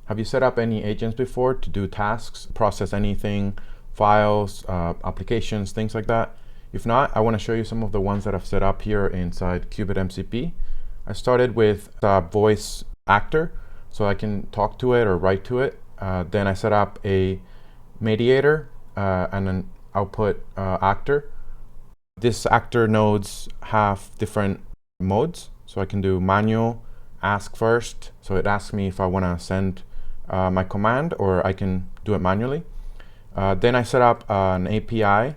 Have you set up any agents before to do tasks, process anything, files, applications, things like that? If not, I want to show you some of the ones that I've set up here inside Qubit MCP. I started with a voice actor, so I can talk to it or write to it. Then I set up a mediator and an output actor. This actor nodes have different modes, so I can do manual, ask first, so it asks me if I want to send my command, or I can do it manually. Then I set up an API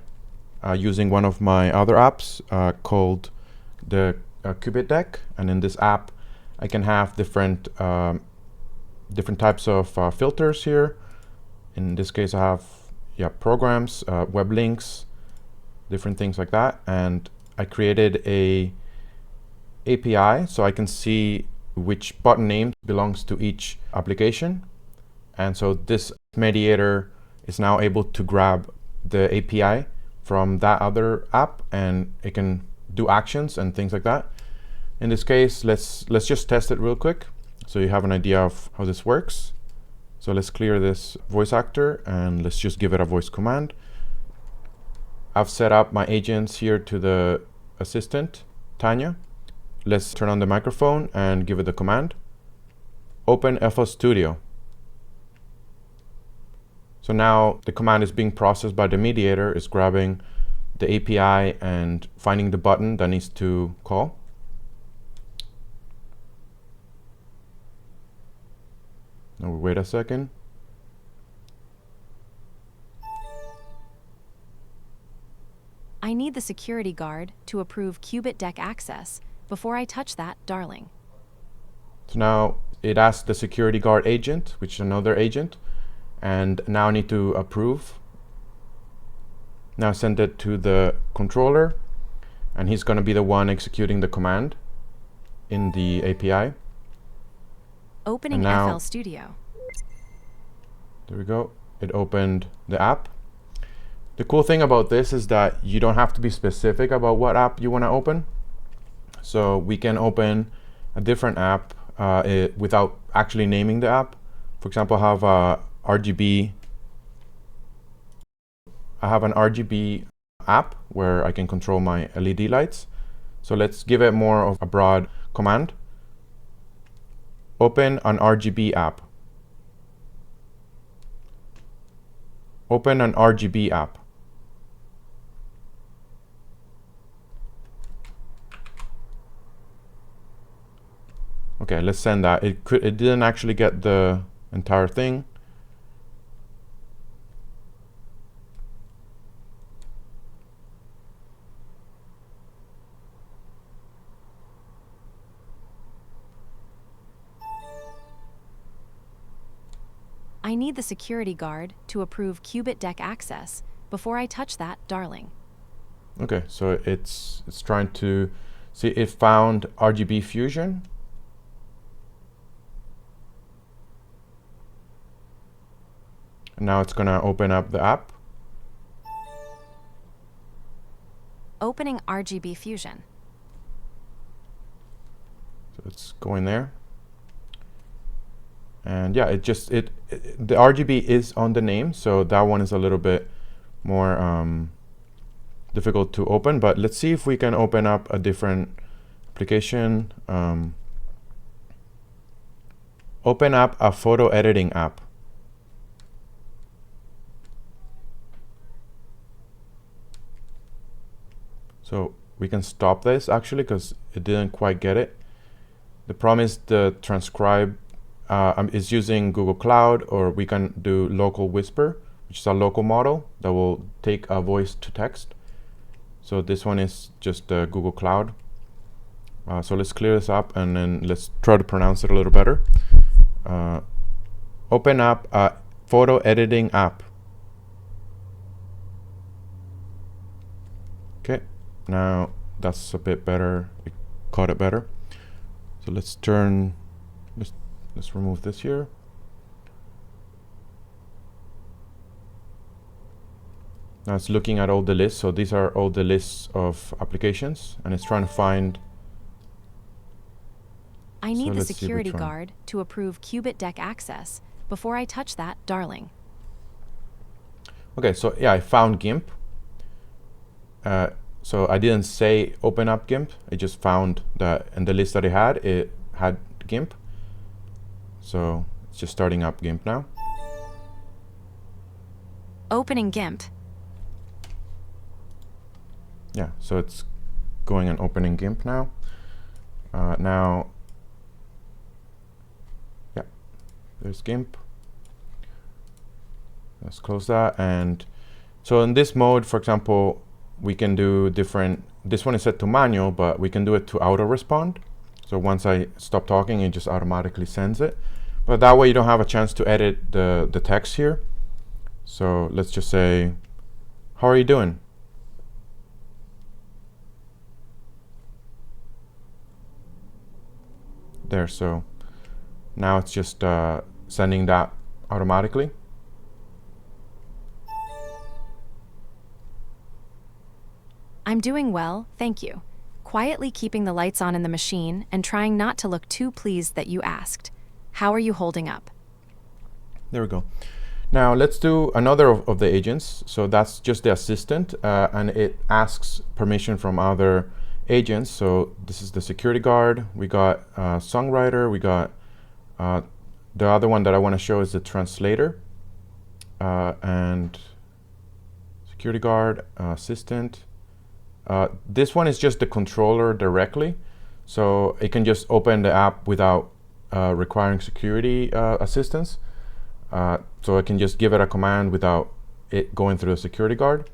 using one of my other apps called the Qubit Deck, and in this app I can have different types of filters here. In this case I have programs, web links, different things like that, and I created a API so I can see which button name belongs to each application. And so this mediator is now able to grab the API from that other app, and it can do actions and things like that. In this case, let's just test it real quick so you have an idea of how this works. So let's clear this voice actor and let's just give it a voice command. I've set up my agents here to the assistant, Tanya. Let's turn on the microphone and give it the command. Open FL Studio. So now the command is being processed by the mediator, is grabbing the API and finding the button that needs to call. Now we'll wait a second. I need the security guard to approve Qubit Deck access. Before I touch that, darling. So now it asks the security guard agent, which is another agent, and now I need to approve. Now send it to the controller, and he's going to be the one executing the command in the API. Opening FL Studio. There we go. It opened the app. The cool thing about this is that you don't have to be specific about what app you want to open. So we can open a different app without actually naming the app. For example, I have a RGB. I have an RGB app where I can control my LED lights. So let's give it more of a broad command. Open an RGB app. Open an RGB app. Okay, let's send that. It didn't actually get the entire thing. I need the security guard to approve Qubit Deck access. Before I touch that, darling. Okay, so it's trying to see. It found RGB fusion. Now it's going to open up the app. Opening RGB Fusion. So it's going there. And yeah, the RGB is on the name, so that one is a little bit more difficult to open. But let's see if we can open up a different application. Open up a photo editing app. So we can stop this actually because it didn't quite get it. The problem is the transcribe is using Google Cloud, or we can do local whisper, which is a local model that will take a voice to text. So this one is just Google Cloud. So let's clear this up and then let's try to pronounce it a little better. Open up a photo editing app. Okay, now that's a bit better. It caught it better. So let's remove this here. Now it's looking at all the lists. So these are all the lists of applications, and it's trying to find. I need the security guard to approve Qubit Deck access. before I touch that, darling. Okay, so yeah, I found GIMP. So I didn't say open up GIMP. I just found that in the list that it had GIMP. So it's just starting up GIMP now. Opening GIMP. Yeah, so it's going and opening GIMP now. Now, yeah, there's GIMP. Let's close that. And so in this mode, for example, we can do different. This one is set to manual, but we can do it to auto respond. So once I stop talking, it just automatically sends it. But that way you don't have a chance to edit the text here. So let's just say, how are you doing? There, so now it's just sending that automatically. I'm doing well, thank you. Quietly keeping the lights on in the machine and trying not to look too pleased that you asked. How are you holding up? There we go. Now let's do another of the agents. So that's just the assistant, and it asks permission from other agents. So this is the security guard. We got songwriter. We got the other one that I want to show is the translator, and security guard, assistant. This one is just the controller directly, so it can just open the app without requiring security assistance. So I can just give it a command without it going through the security guard.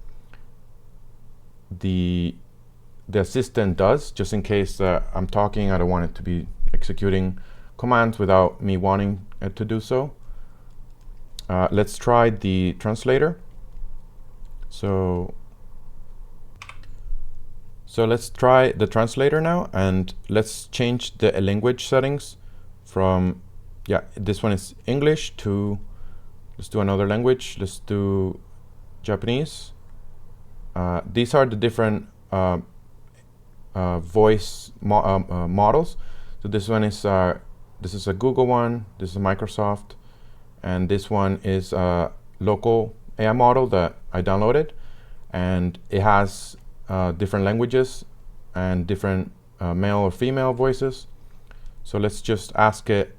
The assistant does, just in case I'm talking, I don't want it to be executing commands without me wanting it to do so. Let's try the translator. So let's try the translator now, and let's change the language settings from, yeah, this one is English to, let's do another language. Let's do Japanese. These are the different voice models. So this one is this is a Google one, this is a Microsoft, and this one is a local AI model that I downloaded, and it has different languages and different male or female voices. So let's just ask it,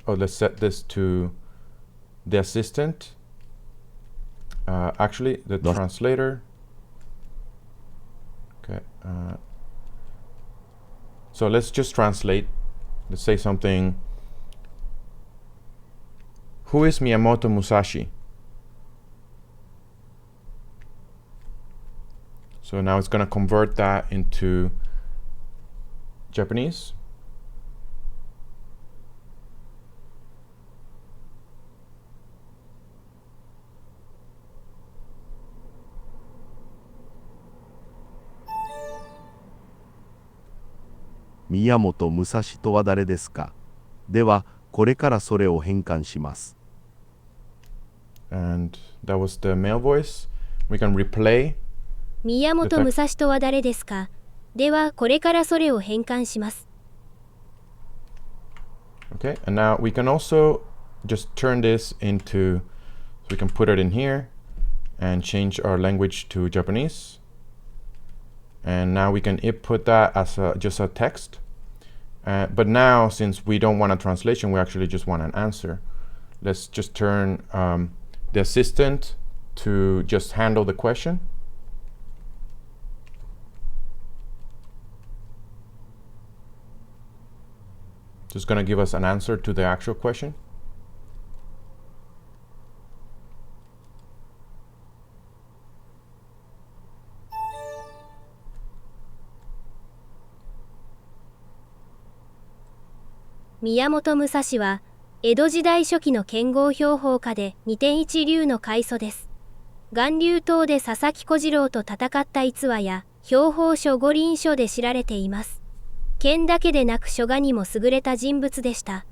or let's set this to the assistant. Actually, the translator. Okay. So let's just translate. Let's say something. Who is Miyamoto Musashi? So now it's going to convert that into Japanese. Miyamoto Musashi とは誰ですか? では、これからそれを変換します。And that was the male voice. We can replay. 宮本武蔵とは誰ですか? では、これからそれを変換します。Okay, and now we can also just turn this into, so we can put it in here and change our language to Japanese. And now we can input that as just a text. But now, since we don't want a translation, we actually just want an answer. Let's just turn the assistant to just handle the question. Just going to give us an answer to the actual question. Miyamoto Musashi は江戸時代初期の剣豪標法家で二天一流の開祖です。巌流島で佐々木小次郎と戦った逸話や標法書五輪書で知られています。剣だけでなく書画にも優れた人物でした。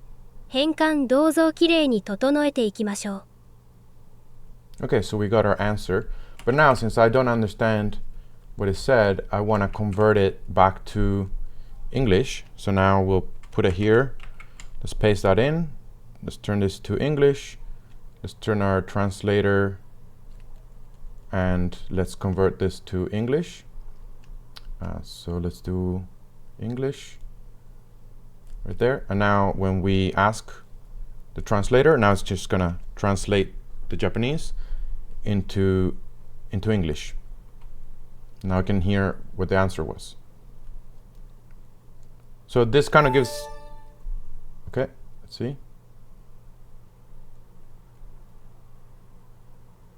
変換どうぞきれいに整えていきましょう。Okay, so we got our answer. But now, since I don't understand what is said, I want to convert it back to English. So now we'll put it here. Let's paste that in. Let's turn this to English. Let's turn our translator and let's convert this to English. So let's do English right there. And now when we ask the translator, now it's just gonna translate the Japanese into English. Now I can hear what the answer was. So this kind of gives, okay, let's see.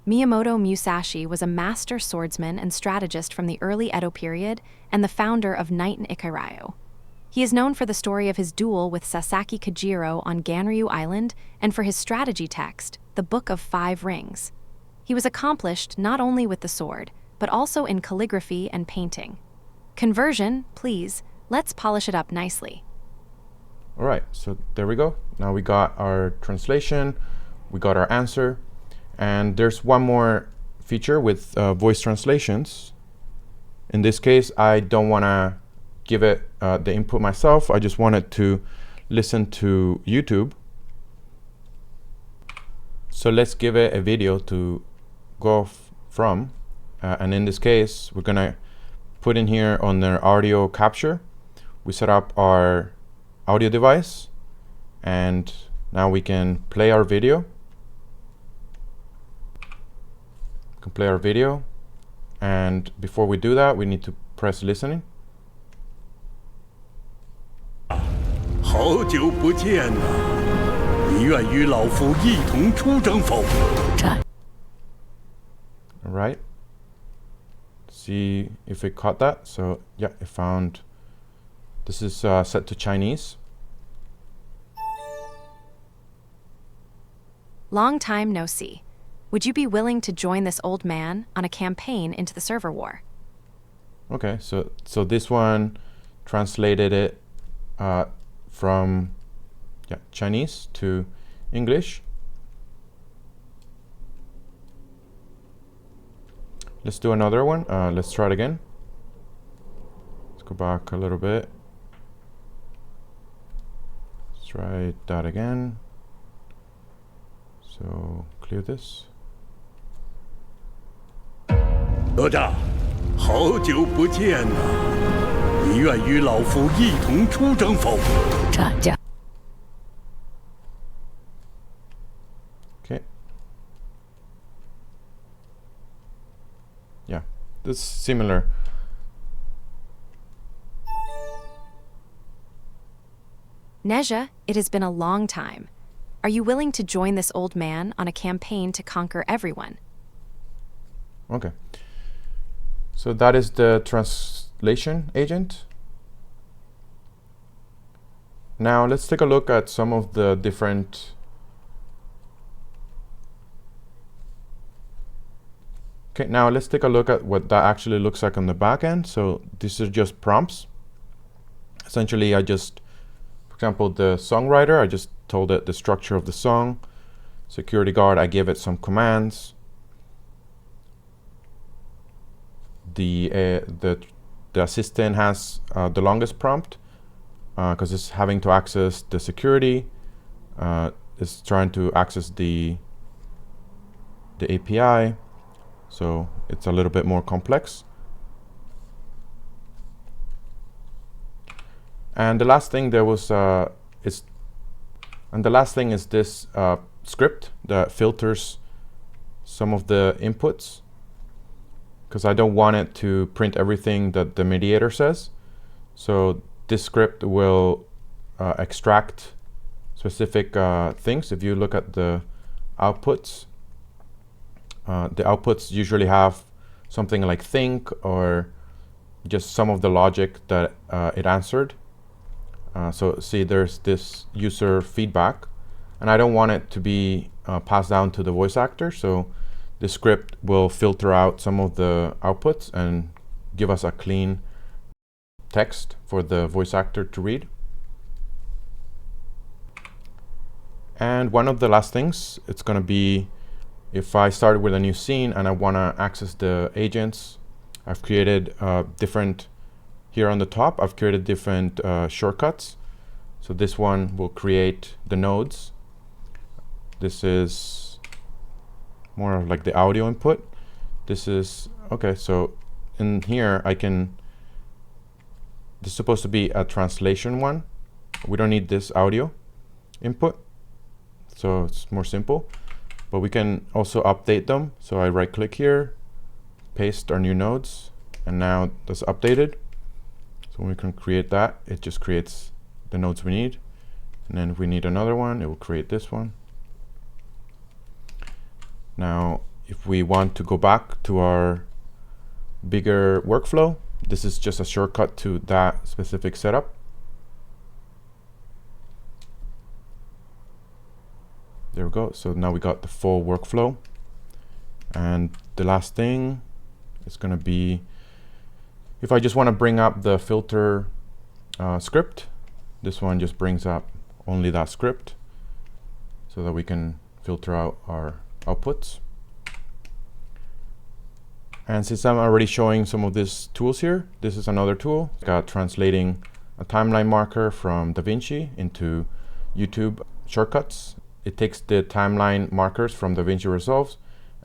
Miyamoto Musashi was a master swordsman and strategist from the early Edo period and the founder of Knight in Ikarayo. He is known for the story of his duel with Sasaki Kajiro on Ganryu Island and for his strategy text, The Book of Five Rings. He was accomplished not only with the sword, but also in calligraphy and painting. Conversion, please. Let's polish it up nicely. All right, so there we go. Now we got our translation, we got our answer, and there's one more feature with voice translations. In this case, I don't want to give it the input myself. I just wanted to listen to YouTube. So let's give it a video to go from. And in this case, we're gonna put in here on the audio capture. We set up our audio device, and now we can play our video. We can play our video, and before we do that, we need to press listening. 好久不见呐！你愿与老夫一同出征否？ All right. See if it caught that. So yeah, it found. This is set to Chinese. Long time no see. Would you be willing to join this old man on a campaign into the server war? Okay, so this one translated it from Chinese to English. Let's do another one. Let's try it again. Let's go back a little bit. Let's try that again. So clear this. 哪吒，好久不见呐！你愿与老夫一同出征否？ Okay. Yeah, this is similar. Neja, it has been a long time. Are you willing to join this old man on a campaign to conquer everyone? Okay. So that is the translation agent. Now let's take a look at some of the different. Okay, now let's take a look at what that actually looks like on the back end. So these are just prompts. Essentially, I just, for example, the songwriter, I just told it the structure of the song. Security guard, I gave it some commands. The assistant has the longest prompt because it's having to access the security. It's trying to access the API, so it's a little bit more complex. And the last thing there was is this script that filters some of the inputs, because I don't want it to print everything that the mediator says. So this script will extract specific things. If you look at the outputs usually have something like think or just some of the logic that it answered. So see, there's this user feedback, and I don't want it to be passed down to the voice actor. So the script will filter out some of the outputs and give us a clean text for the voice actor to read. And one of the last things, it's going to be if I started with a new scene and I want to access the agents, I've created different, here on the top, I've created different shortcuts. So this one will create the nodes. This is more of like the audio input. This is, okay, so in here this is supposed to be a translation one. We don't need this audio input, so it's more simple. But we can also update them. So I right click here, paste our new nodes, and now that's updated. So when we can create that, it just creates the nodes we need. And then if we need another one, it will create this one. Now, if we want to go back to our bigger workflow, this is just a shortcut to that specific setup. There we go. So now we got the full workflow. And the last thing is going to be, if I just want to bring up the filter script, this one just brings up only that script so that we can filter out our outputs. And since I'm already showing some of these tools here, this is another tool. Got translating a timeline marker from DaVinci into YouTube shortcuts. It takes the timeline markers from DaVinci Resolve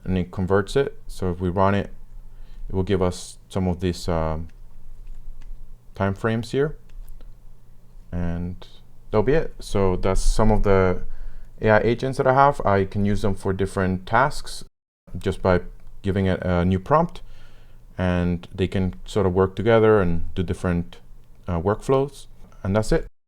and it converts it. So if we run it, it will give us some of these time frames here. And that'll be it. So that's some of the AI agents that I have. I can use them for different tasks just by giving it a new prompt, and they can sort of work together and do different workflows. And that's it.